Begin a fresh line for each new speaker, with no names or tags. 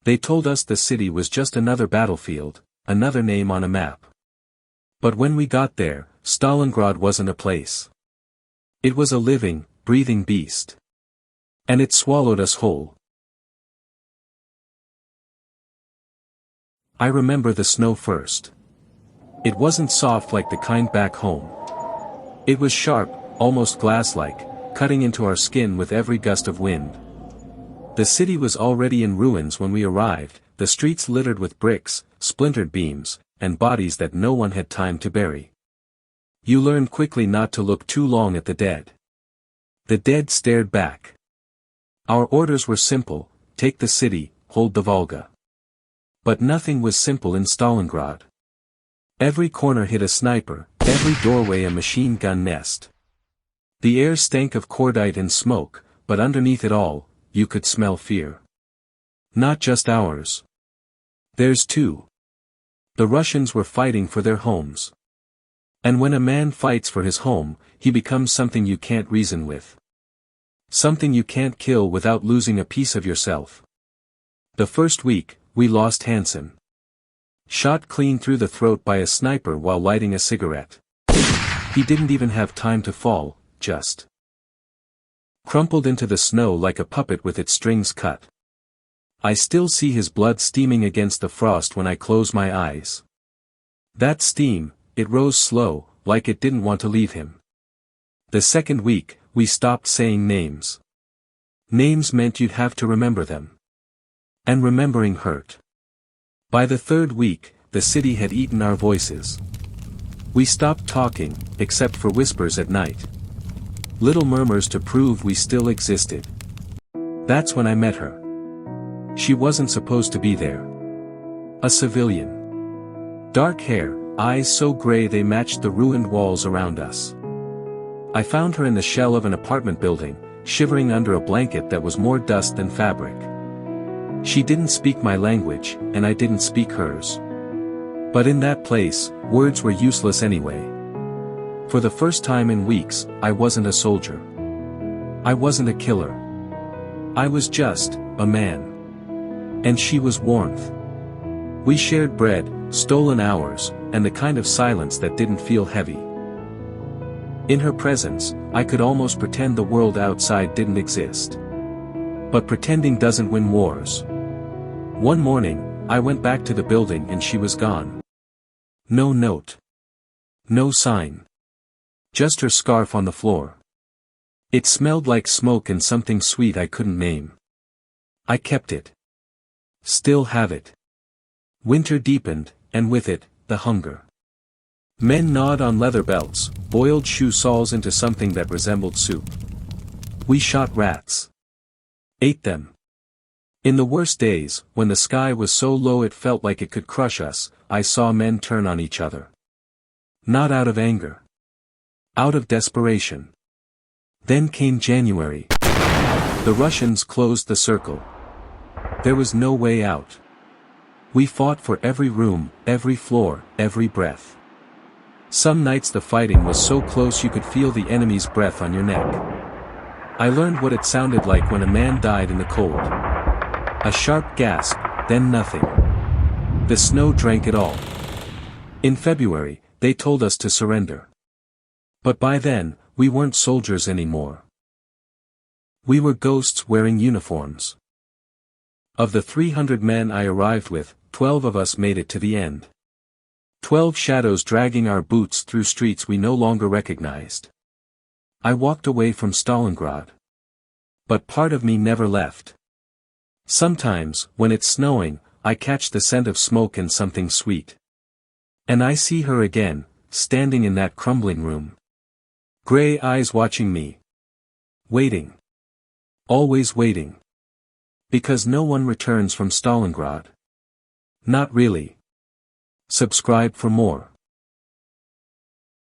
They told us the city was just another battlefield, another name on a map. But when we got there, Stalingrad wasn't a place. It was a living, breathing beast. And it swallowed us whole. I remember the snow first. It wasn't soft like the kind back home. It was sharp, almost glass-like, cutting into our skin with every gust of wind. The city was already in ruins when we arrived, the streets littered with bricks, splintered beams, and bodies that no one had time to bury. You learned quickly not to look too long at the dead. The dead stared back. Our orders were simple: take the city, hold the Volga. But nothing was simple in Stalingrad. Every corner hid a sniper, every doorway a machine gun nest. The air stank of cordite and smoke, but underneath it all, you could smell fear. Not just ours. Theirs too. The Russians were fighting for their homes. And when a man fights for his home, he becomes something you can't reason with. Something you can't kill without losing a piece of yourself. The first week, we lost Hansen. Shot clean through the throat by a sniper while lighting a cigarette. He didn't even have time to fall, just crumpled into the snow like a puppet with its strings cut. I still see his blood steaming against the frost when I close my eyes. That steam, it rose slow, like it didn't want to leave him. The second week, we stopped saying names. Names meant you'd have to remember them. And remembering hurt. By the third week, the city had eaten our voices. We stopped talking, except for whispers at night. Little murmurs to prove we still existed. That's when I met her. She wasn't supposed to be there. A civilian. Dark hair, eyes so gray they matched the ruined walls around us. I found her in the shell of an apartment building, shivering under a blanket that was more dust than fabric. She didn't speak my language, and I didn't speak hers. But in that place, words were useless anyway. For the first time in weeks, I wasn't a soldier. I wasn't a killer. I was just a man. And she was warmth. We shared bread, stolen hours, and the kind of silence that didn't feel heavy. In her presence, I could almost pretend the world outside didn't exist. But pretending doesn't win wars. One morning, I went back to the building and she was gone. No note. No sign. Just her scarf on the floor. It smelled like smoke and something sweet I couldn't name. I kept it. Still have it. Winter deepened, and with it, the hunger. Men gnawed on leather belts, boiled shoe soles into something that resembled soup. We shot rats. Ate them. In the worst days, when the sky was so low it felt like it could crush us, I saw men turn on each other. Not out of anger. Out of desperation. Then came January. The Russians closed the circle. There was no way out. We fought for every room, every floor, every breath. Some nights the fighting was so close you could feel the enemy's breath on your neck. I learned what it sounded like when a man died in the cold. A sharp gasp, then nothing. The snow drank it all. In February, they told us to surrender. But by then, we weren't soldiers anymore. We were ghosts wearing uniforms. Of the 300 men I arrived with, 12 of us made it to the end. 12 shadows dragging our boots through streets we no longer recognized. I walked away from Stalingrad. But part of me never left. Sometimes, when it's snowing, I catch the scent of smoke and something sweet. And I see her again, standing in that crumbling room. Gray eyes watching me. Waiting. Always waiting. Because no one returns from Stalingrad. Not really. Subscribe for more.